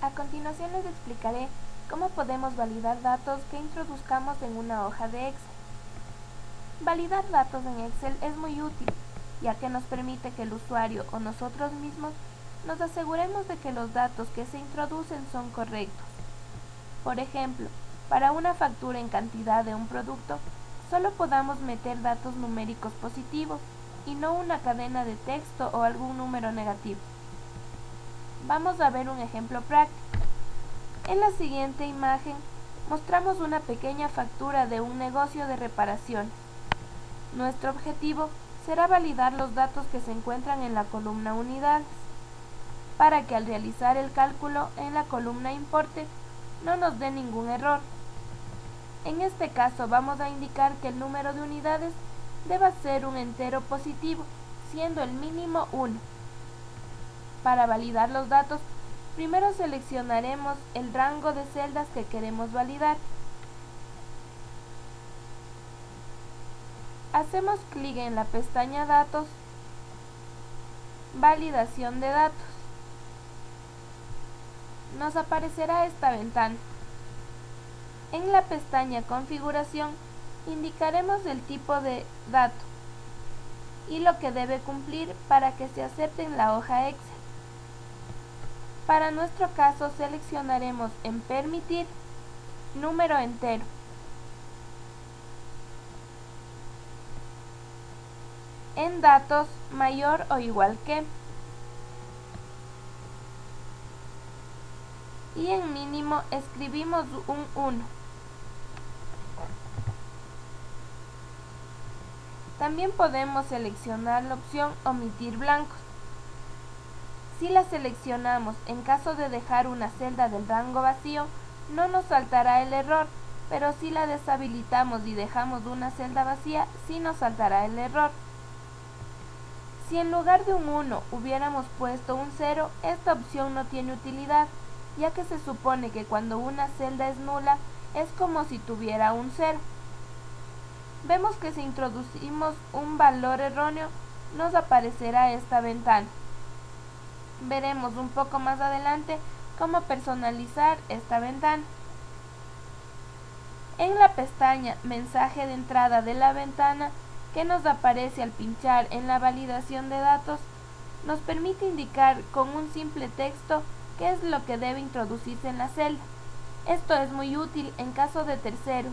A continuación les explicaré cómo podemos validar datos que introduzcamos en una hoja de Excel. Validar datos en Excel es muy útil, ya que nos permite que el usuario o nosotros mismos nos aseguremos de que los datos que se introducen son correctos. Por ejemplo, para una factura en cantidad de un producto, solo podamos meter datos numéricos positivos y no una cadena de texto o algún número negativo. Vamos a ver un ejemplo práctico. En la siguiente imagen mostramos una pequeña factura de un negocio de reparaciones. Nuestro objetivo será validar los datos que se encuentran en la columna unidades, para que al realizar el cálculo en la columna importe no nos dé ningún error. En este caso vamos a indicar que el número de unidades deba ser un entero positivo, siendo el mínimo 1. Para validar los datos, primero seleccionaremos el rango de celdas que queremos validar. Hacemos clic en la pestaña Datos, Validación de datos. Nos aparecerá esta ventana. En la pestaña Configuración, indicaremos el tipo de dato y lo que debe cumplir para que se acepte en la hoja Excel. Para nuestro caso seleccionaremos en Permitir, número entero. En datos, mayor o igual que. Y en mínimo escribimos un 1. También podemos seleccionar la opción Omitir blancos. Si la seleccionamos en caso de dejar una celda del rango vacío, no nos saltará el error, pero si la deshabilitamos y dejamos una celda vacía, sí nos saltará el error. Si en lugar de un 1 hubiéramos puesto un 0, esta opción no tiene utilidad, ya que se supone que cuando una celda es nula, es como si tuviera un 0. Vemos que si introducimos un valor erróneo, nos aparecerá esta ventana. Veremos un poco más adelante cómo personalizar esta ventana. En la pestaña Mensaje de entrada de la ventana, que nos aparece al pinchar en la validación de datos, nos permite indicar con un simple texto qué es lo que debe introducirse en la celda. Esto es muy útil en caso de terceros,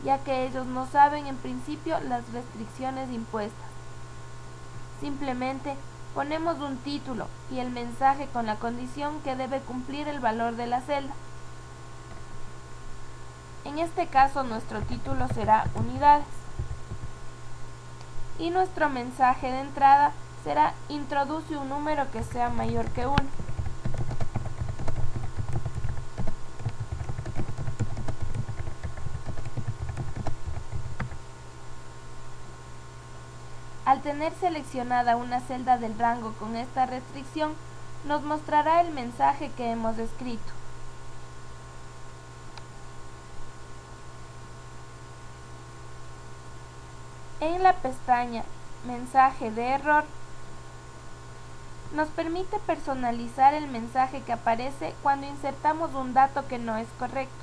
ya que ellos no saben en principio las restricciones impuestas. Simplemente ponemos un título y el mensaje con la condición que debe cumplir el valor de la celda. En este caso nuestro título será unidades. Y nuestro mensaje de entrada será introduce un número que sea mayor que 1. Al tener seleccionada una celda del rango con esta restricción, nos mostrará el mensaje que hemos escrito. En la pestaña Mensaje de error, nos permite personalizar el mensaje que aparece cuando insertamos un dato que no es correcto.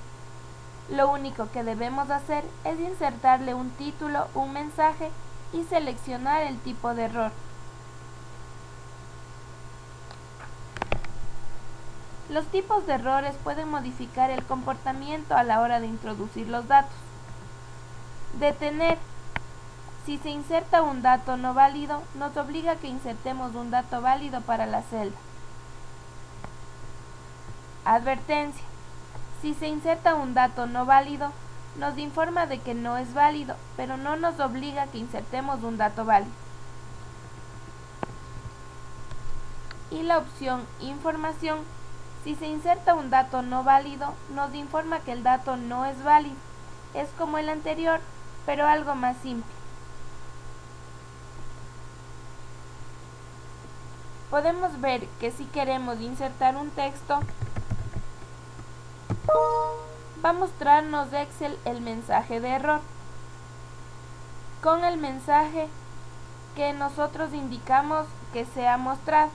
Lo único que debemos hacer es insertarle un título, un mensaje y seleccionar el tipo de error. Los tipos de errores pueden modificar el comportamiento a la hora de introducir los datos. Detener. Si se inserta un dato no válido, nos obliga a que insertemos un dato válido para la celda. Advertencia. Si se inserta un dato no válido, nos informa de que no es válido, pero no nos obliga a que insertemos un dato válido. Y la opción Información. Si se inserta un dato no válido, nos informa que el dato no es válido. Es como el anterior, pero algo más simple. Podemos ver que si queremos insertar un texto, va a mostrarnos Excel el mensaje de error, con el mensaje que nosotros indicamos que sea mostrado.